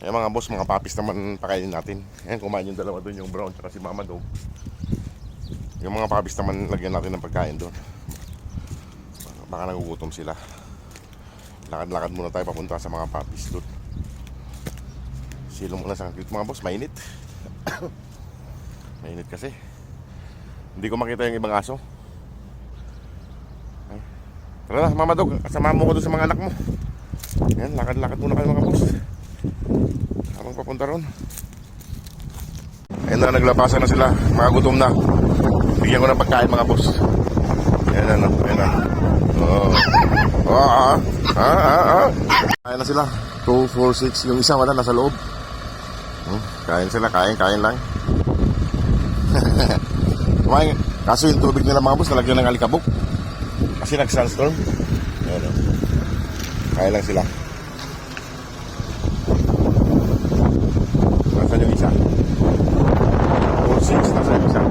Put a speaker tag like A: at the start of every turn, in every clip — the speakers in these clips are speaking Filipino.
A: Ayan mga boss, mga papis naman pakainin natin. Ayan, kumain yung dalawa doon, yung brown tsaka si Mama Dog. Yung mga papis naman, lagyan natin ng pagkain doon. Baka nagugutom sila. Lakad-lakad muna tayo papunta sa mga papis doon. Silong muna sa kakit mga boss, mainit. Mainit kasi. Hindi ko makita yung ibang aso. Ay. Tara na, Mama Dog, kasama mo ko doon sa mga anak mo. Ayan, lakad-lakad muna kayo mga boss. Habang papunta ron. Ayun na, naglabasan na sila. Mga gutom na. Bigyan ko ng pagkain mga boss. Ayan na, ayan na. Kain na sila. 2, 4, 6. Yung isa wala, nasa loob. Kain sila, kain lang. Kumain. Kaso yung tubig nila mga boss, nalagyan ng alikabok. Kasi nag-sunstorm. Ayan o. Kain lang sila. Nasaan yung isa? 4, 6, nasaan yung isa?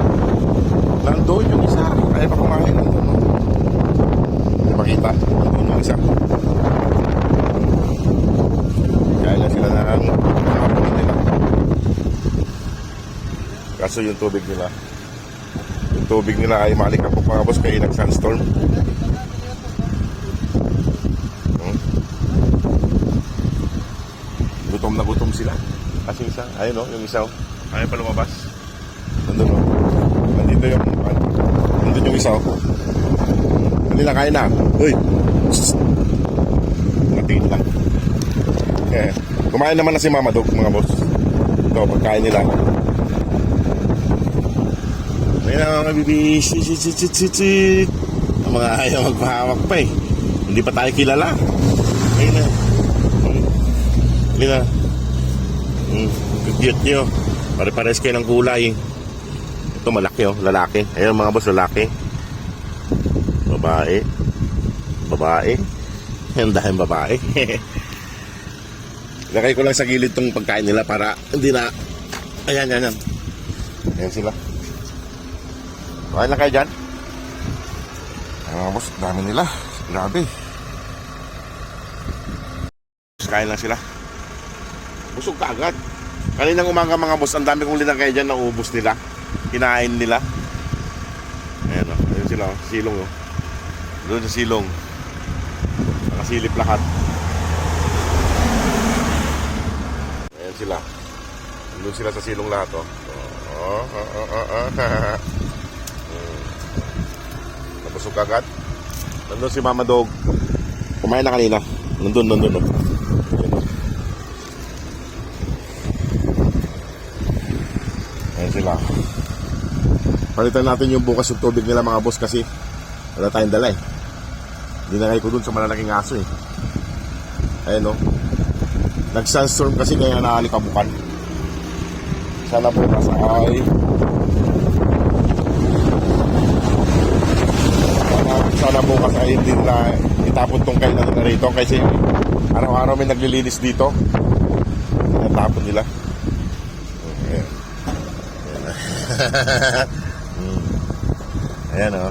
A: Nandoon yung isa. Kaya pa kumain. Hindi makita. Nandoon yung isa. Kaya lang sila na ang nakapunin nila. Kaso yung tubig nila ay malikapok mga boss kaya nag-sunstorm. Gutom na gutom sila. Kasi isa, ayun o, yung isa o. Ayaw pa lumabas. Nandun o. Nandun yung isa o. Hindi na, kain na. Uy! Natiin lang. Kumain naman na si Mama Dog, mga boss. Ito, pagkain nila. May na mga bibi. Ang mga ayaw magpahawak pa eh. Hindi pa tayo kilala. Ayun na. Hindi na. Cute nyo. Pare-pares kayo ng kulay. Ito malaki oh, lalaki. Ayun mga boss, lalaki. Babae. Ang dahil babae. Lagay ko lang sa gilid tong pagkain nila para hindi na. Ayan. Ayan sila. Kain lang kayo dyan. Ayun mga boss, dami nila. Grabe. Kain lang sila. Busog ka agad. Kaninang umaga mga boss, ang dami kong linagay dyan, naubos nila. Kinain nila. Ayan o, ayun sila o, silong o. Doon sa silong. Nakasilip lahat. Ayan sila. Doon sila sa silong lahat o. Nabusog agad. Nandun si Mama Dog. Kumain na kanina. Nandun o. Sila. Palitan natin yung bukas yung tubig nila mga boss kasi wala tayong dala eh. Dinagay ko dun sa malalaking aso eh. Ayan o. Nag-sunstorm kasi kaya nakalikabukan. Sana bukas ay sana bukas ay hindi na itapon tong kainan na rito kasi araw-araw may naglilinis dito. Natapon nila. Ayan o.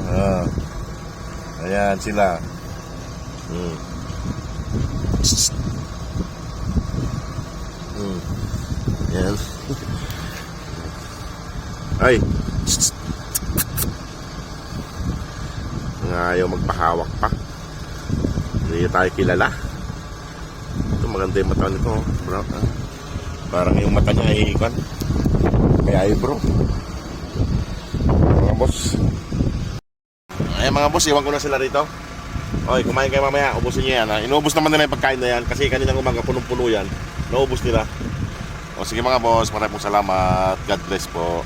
A: Ayan sila. Ayan. Ay. Ayaw magpahawak pa. Hindi tayo kilala. Ito maganda yung mata nito. Parang yung mata niya ay ikon. May eyebrow. Mga boss. Ayan mga boss, iwan ko na sila rito. Okay, kumain kayo mamaya, ubusin nyo yan ha. Inuubos naman nila yung pagkain na yan kasi kaninang umaga punong-puno yan. Naubos nila. O sige mga boss, maraming salamat. God bless po.